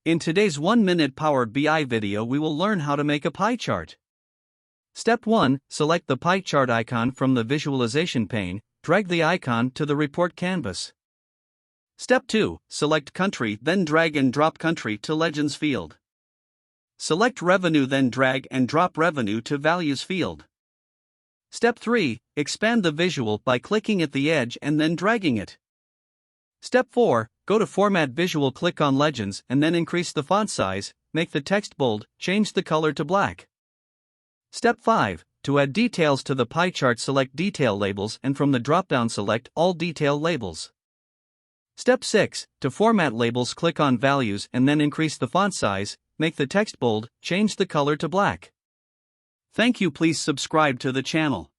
In today's 1-minute Power BI video, we will learn how to make a pie chart. Step 1. Select the pie chart icon from the visualization pane, drag the icon to the report canvas. Step 2. Select country, then drag and drop country to Legends field. Select revenue, then drag and drop revenue to Values field. Step 3. Expand the visual by clicking at the edge and then dragging it. Step 4. Go to Format Visual, click on Legends and then increase the font size, make the text bold, change the color to black. Step 5. To add details to the pie chart, select Detail Labels and from the drop-down select All Detail Labels. Step 6. To format labels, click on Values and then increase the font size, make the text bold, change the color to black. Thank you. Please subscribe to the channel.